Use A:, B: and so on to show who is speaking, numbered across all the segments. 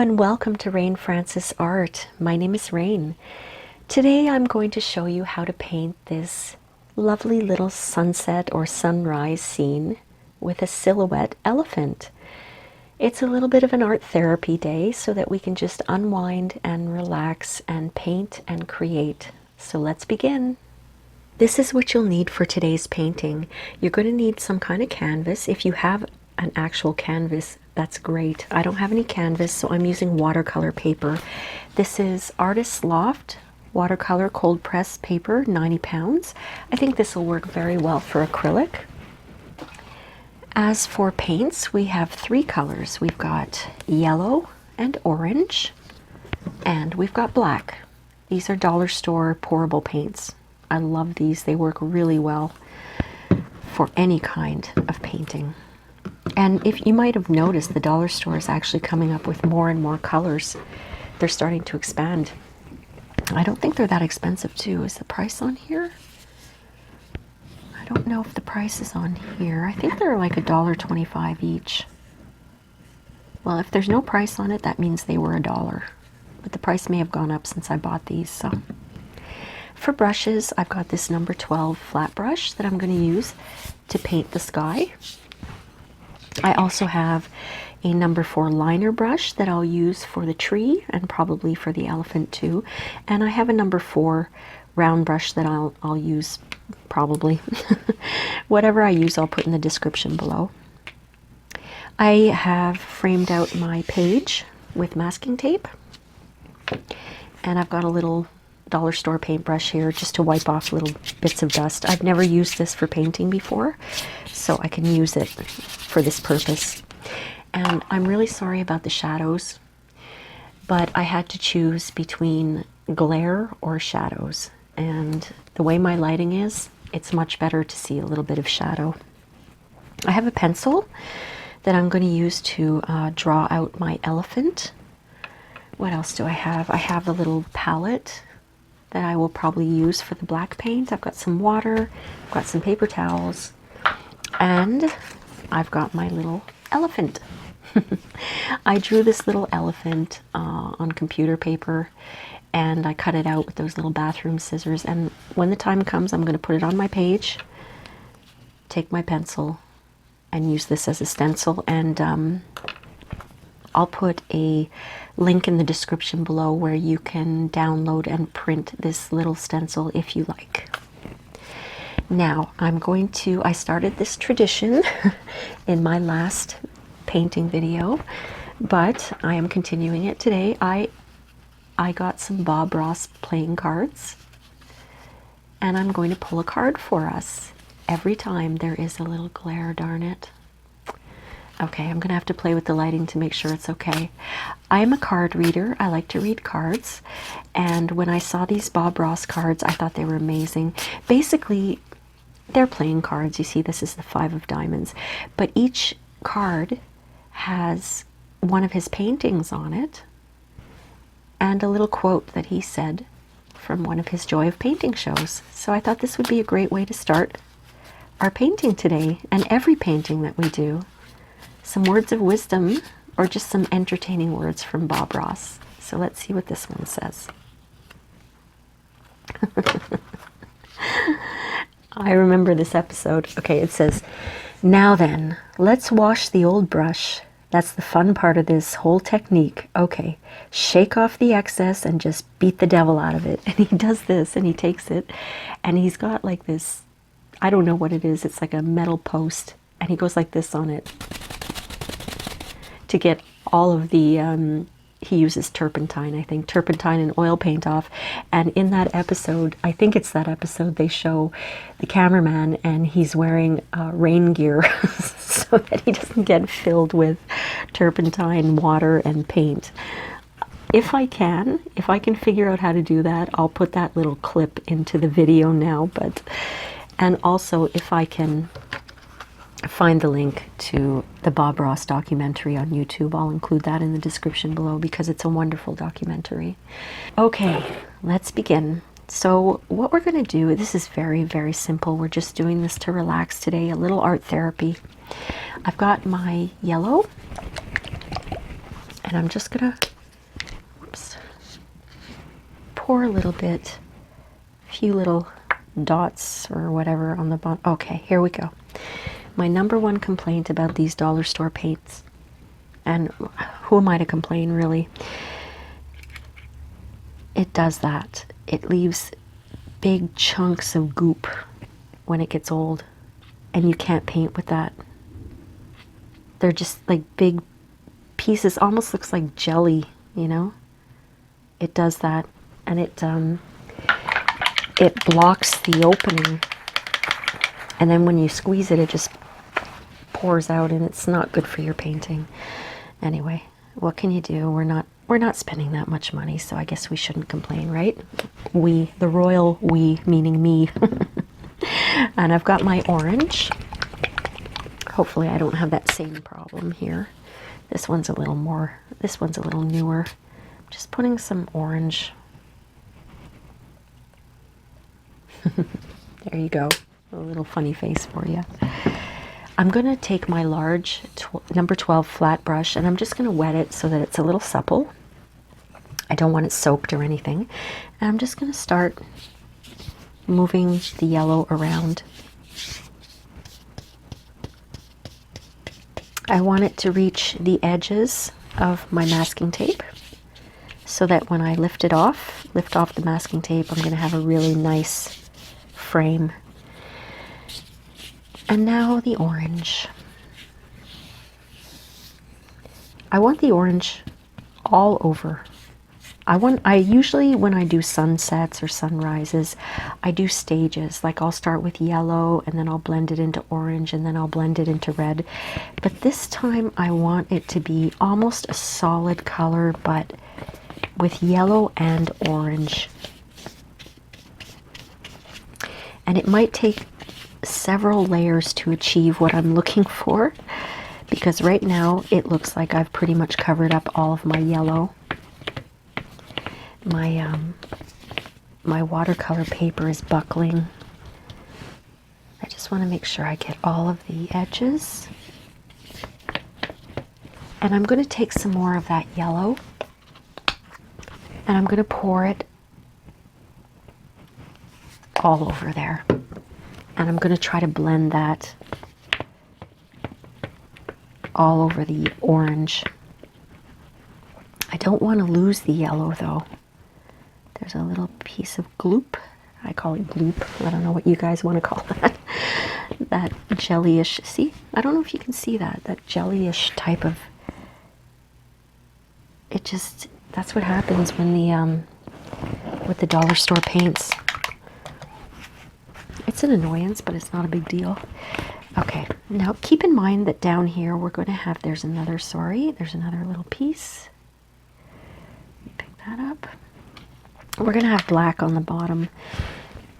A: and welcome to Rain Francis Art. My name is Rain. Today I'm going to show you how to paint this lovely little sunset or sunrise scene with a silhouette elephant. It's a little bit of an art therapy day so that we can just unwind and relax and paint and create. So let's begin. This is what you'll need for today's painting. You're going to need some kind of canvas. If you have an actual canvas, that's great. I don't have any canvas, so I'm using watercolor paper. This is Artist's Loft watercolor cold press paper, 90 pounds. I think this will work very well for acrylic. As for paints, we have three colors. We've got yellow and orange, and we've got black. These are dollar store pourable paints. I love these. They work really well for any kind of painting. And if you might have noticed, the dollar store is actually coming up with more and more colors. They're starting to expand. I don't think they're that expensive too. Is the price on here? I don't know if the price is on here. I think they're like $1.25 each. Well, if there's no price on it, that means they were $1. But the price may have gone up since I bought these. So, for brushes, I've got this number 12 flat brush that I'm going to use to paint the sky. I also have a number 4 liner brush that I'll use for the tree and probably for the elephant too. And I have a number 4 round brush that I'll use probably. Whatever I use, I'll put in the description below. I have framed out my page with masking tape. And I've got a little dollar store paintbrush here just to wipe off little bits of dust. I've never used this for painting before, so I can use it for this purpose. And I'm really sorry about the shadows, but I had to choose between glare or shadows. And the way my lighting is, it's much better to see a little bit of shadow. I have a pencil that I'm going to use to draw out my elephant. What else do I have? I have a little palette that I will probably use for the black paint. I've got some water, I've got some paper towels, and I've got my little elephant. I drew this little elephant on computer paper, and I cut it out with those little bathroom scissors. And when the time comes, I'm going to put it on my page, take my pencil, and use this as a stencil. And I'll put a link in the description below where you can download and print this little stencil if you like. Now, I started this tradition in my last painting video, but I am continuing it today. I got some Bob Ross playing cards, and I'm going to pull a card for us. Every time there is a little glare, darn it. Okay, I'm going to have to play with the lighting to make sure it's okay. I'm a card reader. I like to read cards. And when I saw these Bob Ross cards, I thought they were amazing. Basically, they're playing cards. You see, this is the 5 of diamonds. But each card has one of his paintings on it and a little quote that he said from one of his Joy of Painting shows. So I thought this would be a great way to start our painting today, and every painting that we do. Some words of wisdom, or just some entertaining words from Bob Ross. So let's see what this one says. I remember this episode. Okay, it says, "Now then, let's wash the old brush. That's the fun part of this whole technique. Okay, shake off the excess and just beat the devil out of it." And he does this, and he takes it, and he's got like this, I don't know what it is. It's like a metal post, and he goes like this on it to get all of the, he uses turpentine, I think, turpentine and oil paint off. And in that episode, I think it's that episode, they show the cameraman and he's wearing rain gear so that he doesn't get filled with turpentine, water, and paint. If I can figure out how to do that, I'll put that little clip into the video now. And also, if I can find the link to the Bob Ross documentary on YouTube, I'll include that in the description below because it's a wonderful documentary. Okay, let's begin. So what we're going to do, this is very, very simple. We're just doing this to relax today, a little art therapy. I've got my yellow, and I'm just going to pour a little bit, a few little dots or whatever on the bottom. Okay, here we go. My number one complaint about these dollar store paints, and who am I to complain really? It does that. It leaves big chunks of goop when it gets old, and you can't paint with that. They're just like big pieces, almost looks like jelly, you know? It does that, and it blocks the opening, and then when you squeeze it, it just pours out, and it's not good for your painting. Anyway, what can you do? We're not spending that much money, so I guess we shouldn't complain, right? We, the royal we, meaning me. And I've got my orange. Hopefully I don't have that same problem here. This one's a little newer. I'm just putting some orange. There you go. A little funny face for you. I'm going to take my large number 12 flat brush, and I'm just going to wet it so that it's a little supple. I don't want it soaked or anything. And I'm just going to start moving the yellow around. I want it to reach the edges of my masking tape so that when I lift off the masking tape, I'm going to have a really nice frame. And now the orange. I want the orange all over. I usually, when I do sunsets or sunrises, I do stages. Like I'll start with yellow, and then I'll blend it into orange, and then I'll blend it into red. But this time I want it to be almost a solid color, but with yellow and orange. And it might take several layers to achieve what I'm looking for, because right now it looks like I've pretty much covered up all of my yellow. My watercolor paper is buckling. I just want to make sure I get all of the edges. And I'm going to take some more of that yellow, and I'm going to pour it all over there. And I'm going to try to blend that all over the orange. I don't want to lose the yellow though. There's a little piece of gloop. I call it gloop. I don't know what you guys want to call that. That jellyish, see? I don't know if you can see that. That jellyish type of, it just, that's what happens when with the dollar store paints. It's an annoyance, but it's not a big deal. Okay, now keep in mind that down here we're going to have, there's another little piece. Pick that up. We're going to have black on the bottom,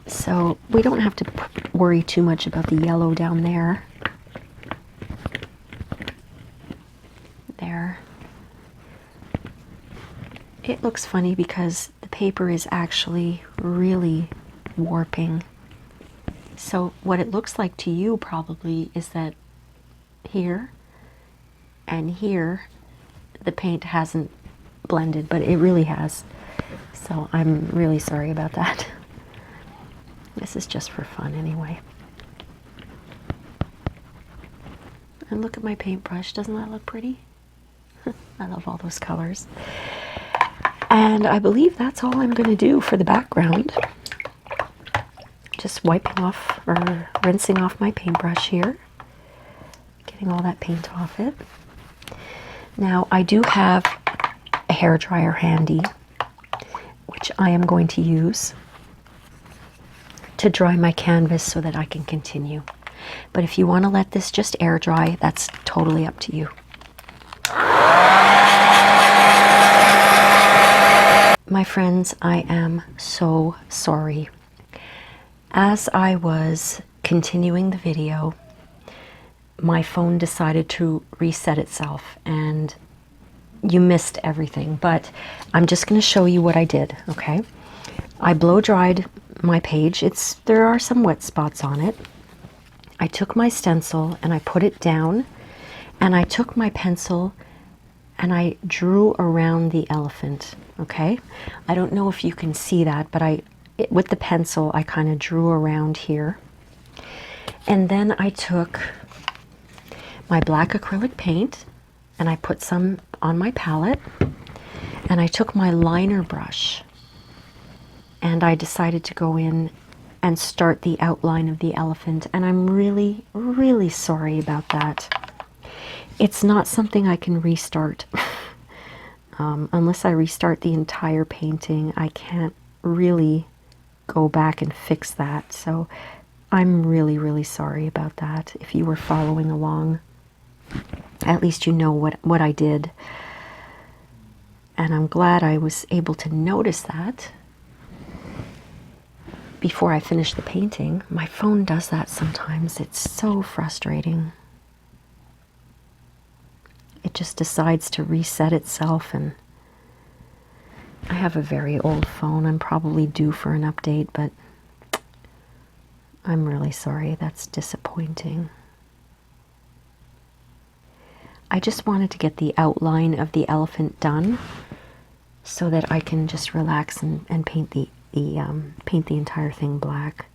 A: so we don't have to worry too much about the yellow down there. There. It looks funny because the paper is actually really warping. So what it looks like to you probably is that here and here the paint hasn't blended, but it really has. So I'm really sorry about that. This is just for fun anyway. And look at my paintbrush. Doesn't that look pretty? I love all those colors. And I believe that's all I'm going to do for the background. Just wiping off or rinsing off my paintbrush here. Getting all that paint off it. Now I do have a hairdryer handy, which I am going to use to dry my canvas so that I can continue. But if you want to let this just air dry, that's totally up to you. My friends, I am so sorry. As I was continuing the video, my phone decided to reset itself and you missed everything, but I'm just going to show you what I did, okay? I blow dried my page. There are some wet spots on it. I took my stencil and I put it down, and I took my pencil and I drew around the elephant, okay? I don't know if you can see that, but with the pencil, I kind of drew around here. And then I took my black acrylic paint and I put some on my palette, and I took my liner brush and I decided to go in and start the outline of the elephant, and I'm really, really sorry about that. It's not something I can restart. Unless I restart the entire painting, I can't really go back and fix that. So I'm really, really sorry about that. If you were following along, at least you know what I did. And I'm glad I was able to notice that before I finished the painting. My phone does that sometimes. It's so frustrating. It just decides to reset itself, and I have a very old phone. I'm probably due for an update, but I'm really sorry. That's disappointing. I just wanted to get the outline of the elephant done so that I can just relax and paint the entire thing black.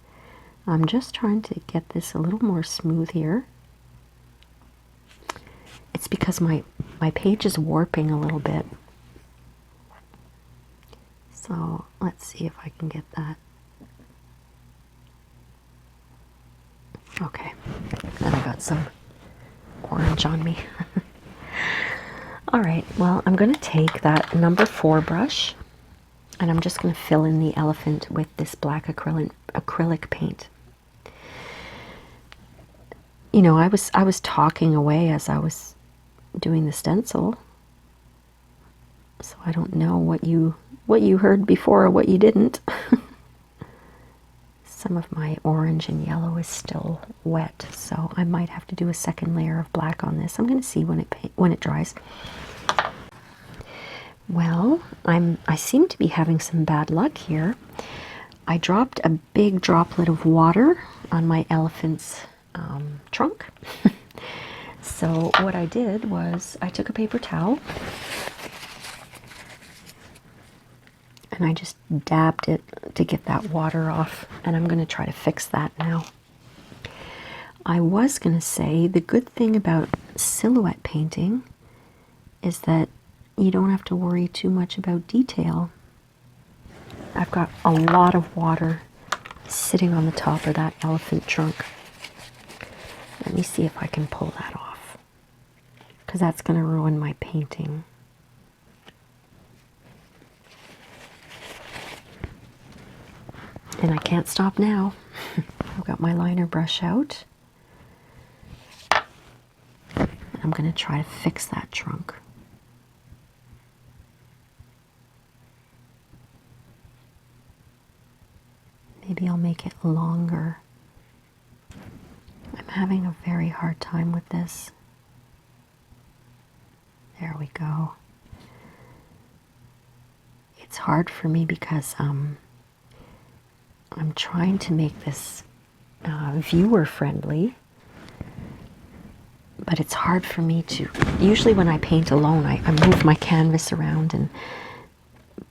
A: I'm just trying to get this a little more smooth here. It's because my page is warping a little bit. So let's see if I can get that. Okay, then I got some orange on me. All right, well, I'm going to take that number 4 brush and I'm just going to fill in the elephant with this black acrylic paint. You know, I was talking away as I was doing the stencil, so I don't know what you heard before or what you didn't. Some of my orange and yellow is still wet, so I might have to do a second layer of black on this. I'm going to see when it dries. Well, I seem to be having some bad luck here. I dropped a big droplet of water on my elephant's trunk. So what I did was I took a paper towel and I just dabbed it to get that water off, and I'm going to try to fix that now. I was going to say the good thing about silhouette painting is that you don't have to worry too much about detail. I've got a lot of water sitting on the top of that elephant trunk. Let me see if I can pull that off, because that's going to ruin my painting. And I can't stop now. I've got my liner brush out. I'm going to try to fix that trunk. Maybe I'll make it longer. I'm having a very hard time with this. There we go. It's hard for me because I'm trying to make this viewer friendly, but it's hard for me to, usually when I paint alone, I move my canvas around,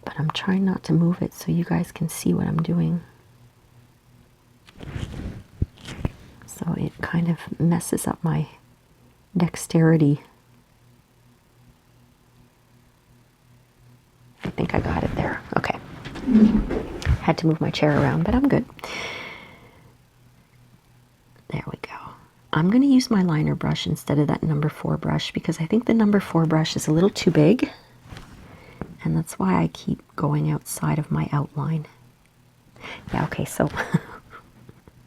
A: but I'm trying not to move it so you guys can see what I'm doing. So it kind of messes up my dexterity. I think I got it there. Okay. Had to move my chair around, but I'm good. There we go. I'm going to use my liner brush instead of that number 4 brush because I think the number 4 brush is a little too big, and that's why I keep going outside of my outline. Yeah, okay, so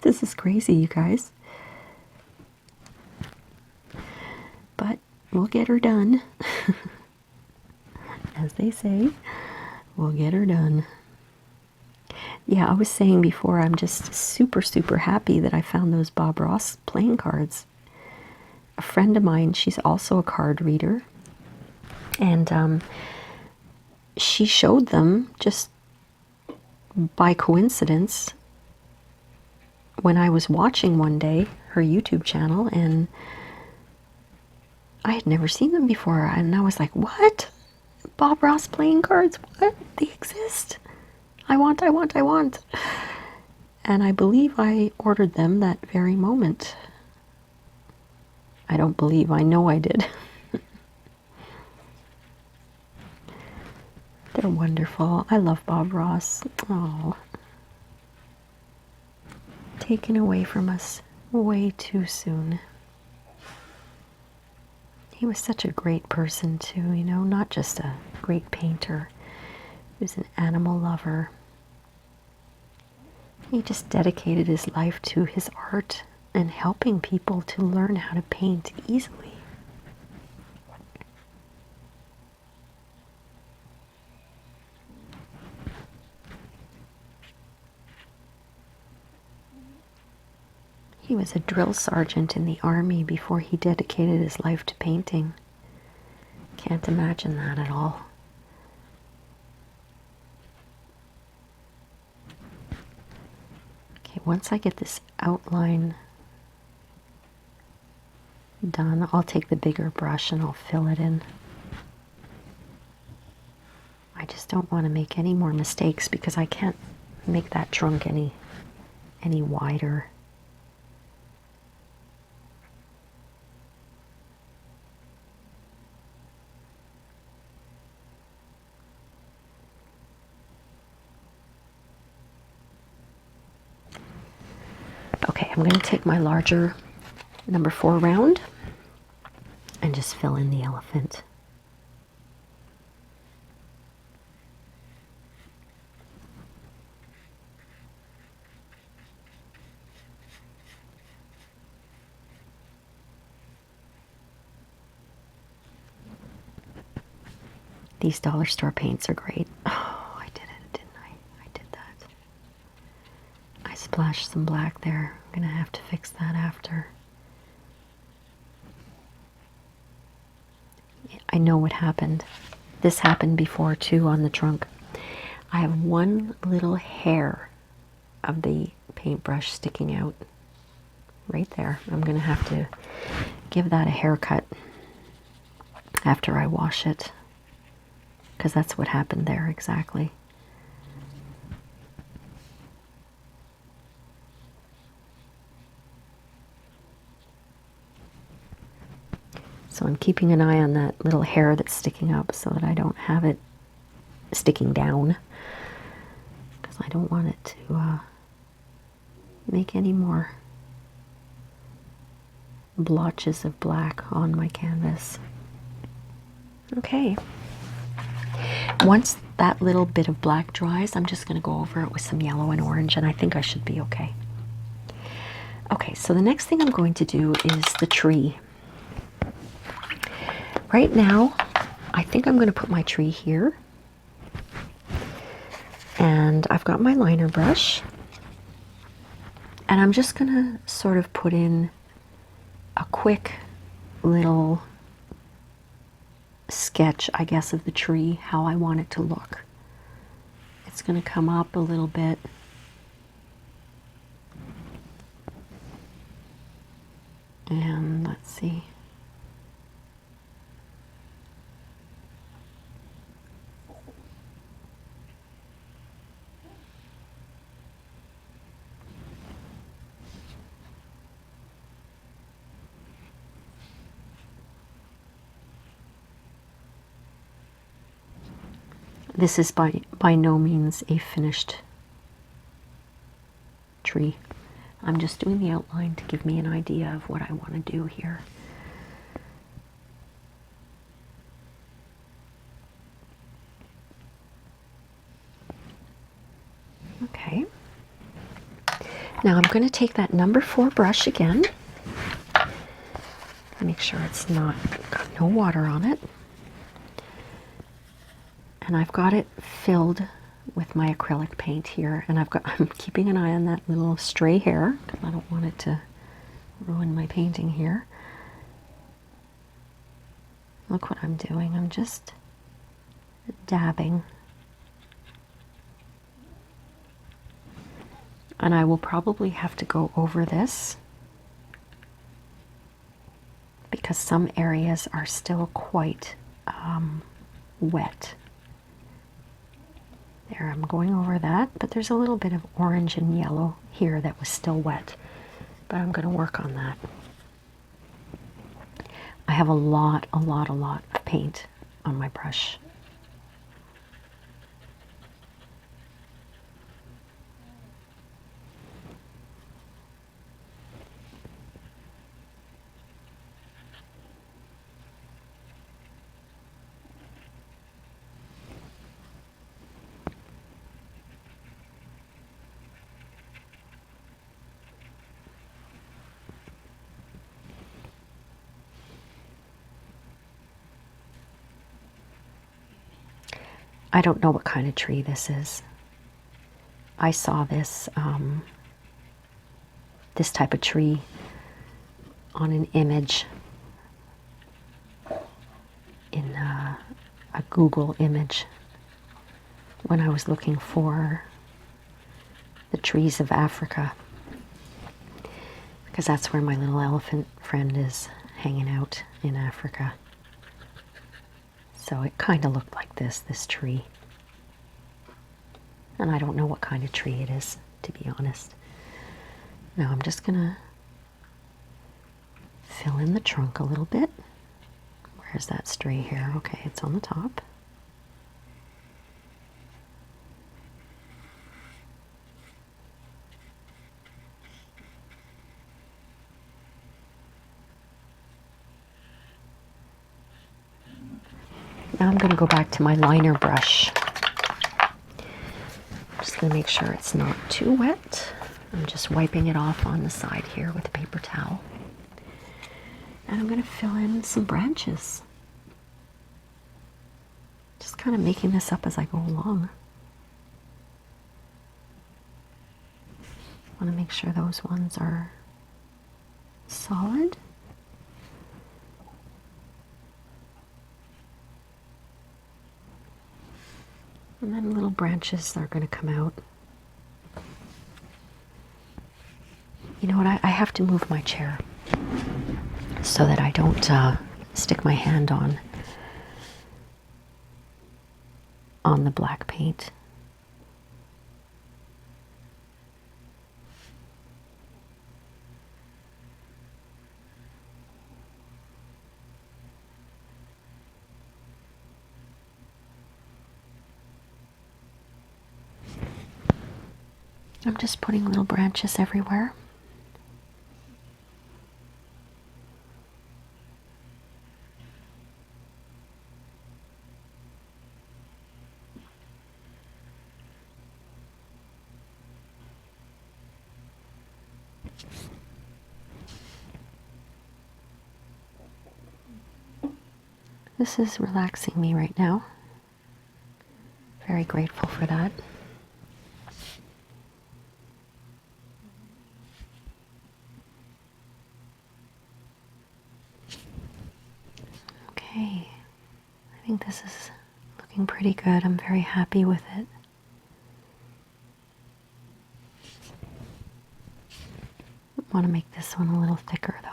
A: this is crazy, you guys. But we'll get her done. As they say, we'll get her done. Yeah, I was saying before, I'm just super, super happy that I found those Bob Ross playing cards. A friend of mine, she's also a card reader, and she showed them just by coincidence when I was watching one day her YouTube channel, and I had never seen them before, and I was like, what? Bob Ross playing cards? What? They exist? I want, I want, I want. And I believe I ordered them that very moment. I don't believe, I know I did. They're wonderful. I love Bob Ross. Oh, taken away from us way too soon. He was such a great person too, you know, not just a great painter. He was an animal lover. He just dedicated his life to his art and helping people to learn how to paint easily. He was a drill sergeant in the army before he dedicated his life to painting. Can't imagine that at all. Okay, once I get this outline done, I'll take the bigger brush and I'll fill it in. I just don't want to make any more mistakes because I can't make that trunk any wider. Okay, I'm going to take my larger number 4 round and just fill in the elephant. These dollar store paints are great. Oh, I did it, didn't I? I did that. I splashed some black there. I'm going to have to fix that after. I know what happened. This happened before too on the trunk. I have one little hair of the paintbrush sticking out right there. I'm going to have to give that a haircut after I wash it, because that's what happened there exactly. So I'm keeping an eye on that little hair that's sticking up so that I don't have it sticking down, because I don't want it to make any more blotches of black on my canvas. Okay. Once that little bit of black dries, I'm just going to go over it with some yellow and orange, and I think I should be okay. Okay, so the next thing I'm going to do is the tree. Right now, I think I'm going to put my tree here. And I've got my liner brush. And I'm just going to sort of put in a quick little sketch, I guess, of the tree, how I want it to look. It's going to come up a little bit. And let's see. This is by no means a finished tree. I'm just doing the outline to give me an idea of what I want to do here. Okay. Now I'm going to take that number 4 brush again. Make sure it's not got no water on it. And I've got it filled with my acrylic paint here, and I'm keeping an eye on that little stray hair because I don't want it to ruin my painting here. Look what I'm doing. I'm just dabbing. And I will probably have to go over this because some areas are still quite wet. There, I'm going over that, but there's a little bit of orange and yellow here that was still wet, but I'm going to work on that. I have a lot of paint on my brush. I don't know what kind of tree this is. I saw this this type of tree on an image in a Google image when I was looking for the trees of Africa, because that's where my little elephant friend is hanging out, in Africa. So it kind of looked like this tree. And I don't know what kind of tree it is, to be honest. Now I'm just gonna fill in the trunk a little bit. Where's that stray hair? Okay, it's on the top. Now I'm going to go back to my liner brush. I'm just going to make sure it's not too wet. I'm just wiping it off on the side here with a paper towel. And I'm going to fill in some branches. Just kind of making this up as I go along. I want to make sure those ones are solid. And then little branches are going to come out. You know what, I have to move my chair so that I don't stick my hand on the black paint. I'm just putting little branches everywhere. This is relaxing me right now. Very grateful for that. Okay, I think this is looking pretty good. I'm very happy with it. I want to make this one a little thicker though.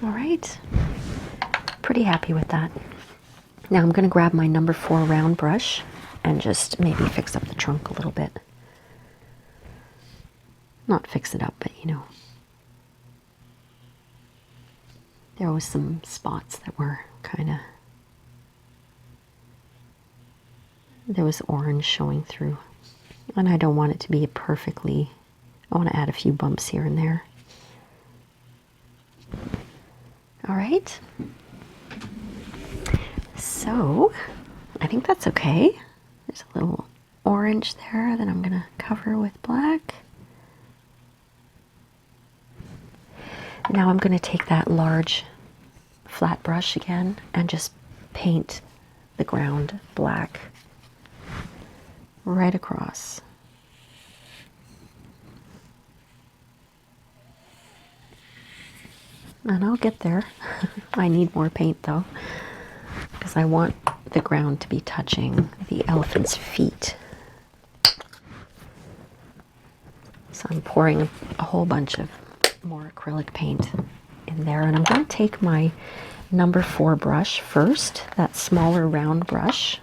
A: All right, pretty happy with that. Now I'm going to grab my number 4 round brush and just maybe fix up the trunk a little bit. Not fix it up, but you know, there was some spots that were kind of, there was orange showing through, and I don't want it to be perfectly, I want to add a few bumps here and there. All right, so I think that's okay. There's a little orange there that I'm gonna cover with black. Now I'm going to take that large flat brush again and just paint the ground black right across. And I'll get there. I need more paint though, because I want the ground to be touching the elephant's feet. So I'm pouring a whole bunch of more acrylic paint in there, and I'm going to take my number 4 brush first, that smaller round brush,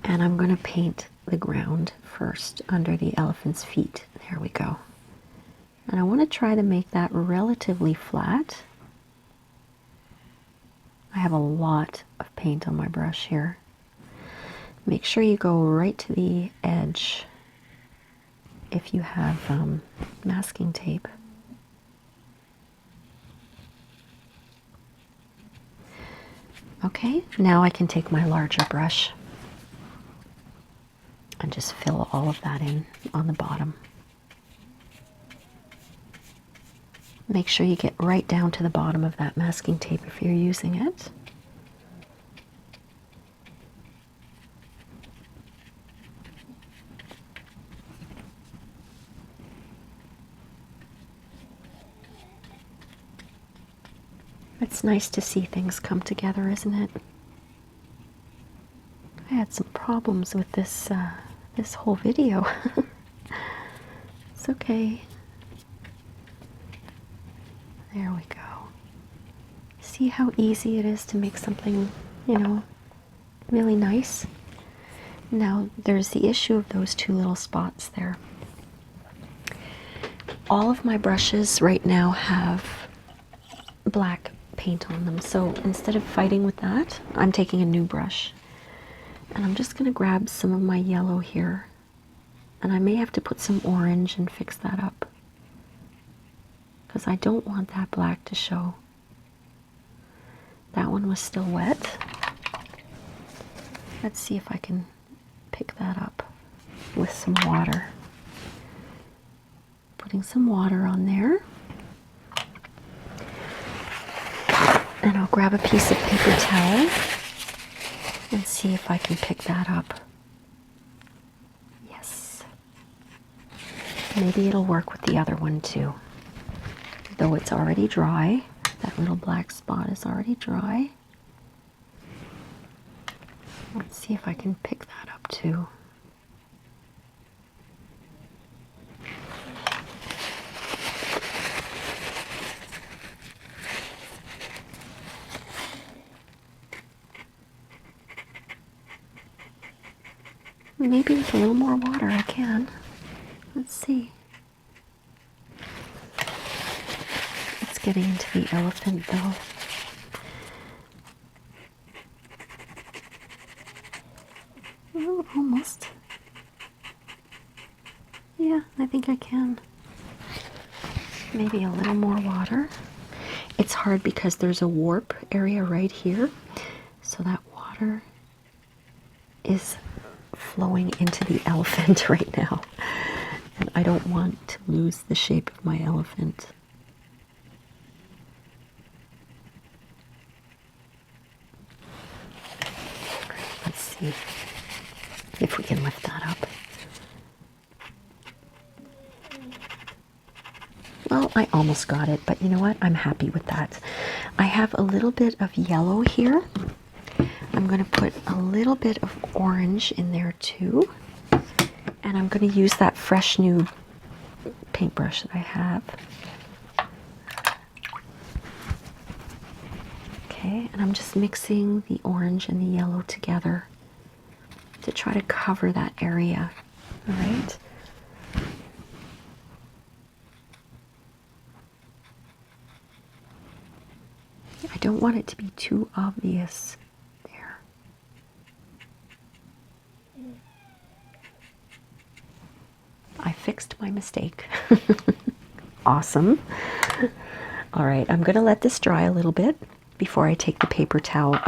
A: and I'm going to paint the ground first under the elephant's feet. There we go. And I want to try to make that relatively flat. I have a lot of paint on my brush here. Make sure you go right to the edge if you have masking tape. Okay, now I can take my larger brush and just fill all of that in on the bottom. Make sure you get right down to the bottom of that masking tape if you're using it. It's nice to see things come together, isn't it? I had some problems with this this whole video. It's okay. There we go. See how easy it is to make something, you know, really nice? Now, there's the issue of those 2 little spots there. All of my brushes right now have black paint on them, so instead of fighting with that, I'm taking a new brush. And I'm just going to grab some of my yellow here, and I may have to put some orange and fix that up, because I don't want that black to show. That one was still wet. Let's see if I can pick that up with some water. Putting some water on there. And I'll grab a piece of paper towel and see if I can pick that up. Yes. Maybe it'll work with the other one too. Though it's already dry, that little black spot is already dry. Let's see if I can pick that up too. Maybe with a little more water I can. Let's see. It's getting into the elephant though. Oh, almost. Yeah, I think I can. Maybe a little more water. It's hard because there's a warp area right here, so that water is flowing into the elephant right now, and I don't want to lose the shape of my elephant. Let's see if we can lift that up. Well, I almost got it, but you know what? I'm happy with that. I have a little bit of yellow here. I'm going to put a little bit of orange in there too. And I'm going to use that fresh new paintbrush that I have. Okay, and I'm just mixing the orange and the yellow together to try to cover that area. All right. I don't want it to be too obvious there. I fixed my mistake. Awesome. All right, I'm going to let this dry a little bit before I take the paper towel,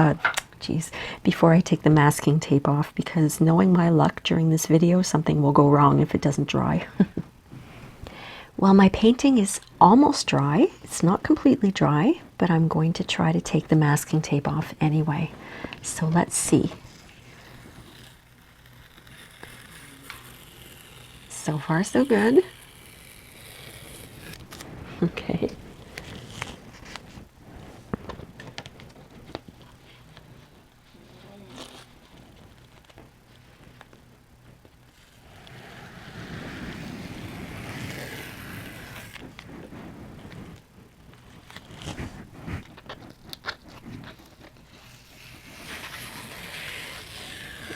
A: before I take the masking tape off, because knowing my luck during this video, something will go wrong if it doesn't dry. Well, my painting is almost dry. It's not completely dry, but I'm going to try to take the masking tape off anyway. So let's see. So far, so good. Okay.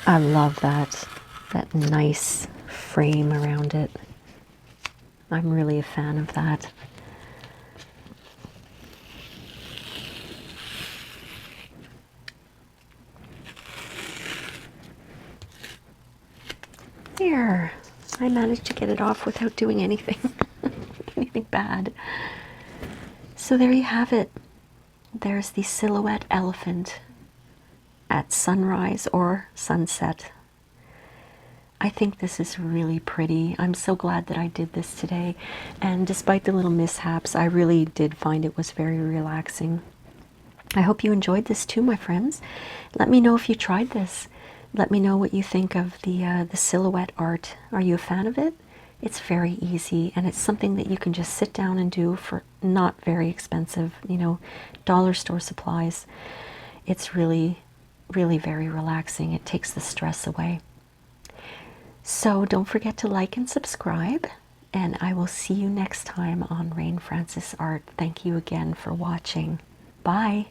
A: I love that nice frame around it. I'm really a fan of that. There, I managed to get it off without doing anything, anything bad. So there you have it. There's the silhouette elephant at sunrise or sunset. I think this is really pretty. I'm so glad that I did this today. And despite the little mishaps, I really did find it was very relaxing. I hope you enjoyed this too, my friends. Let me know if you tried this. Let me know what you think of the silhouette art. Are you a fan of it? It's very easy, and it's something that you can just sit down and do for not very expensive, you know, dollar store supplies. It's really, really very relaxing. It takes the stress away. So don't forget to like and subscribe, and I will see you next time on Rain Francis Art. Thank you again for watching. Bye.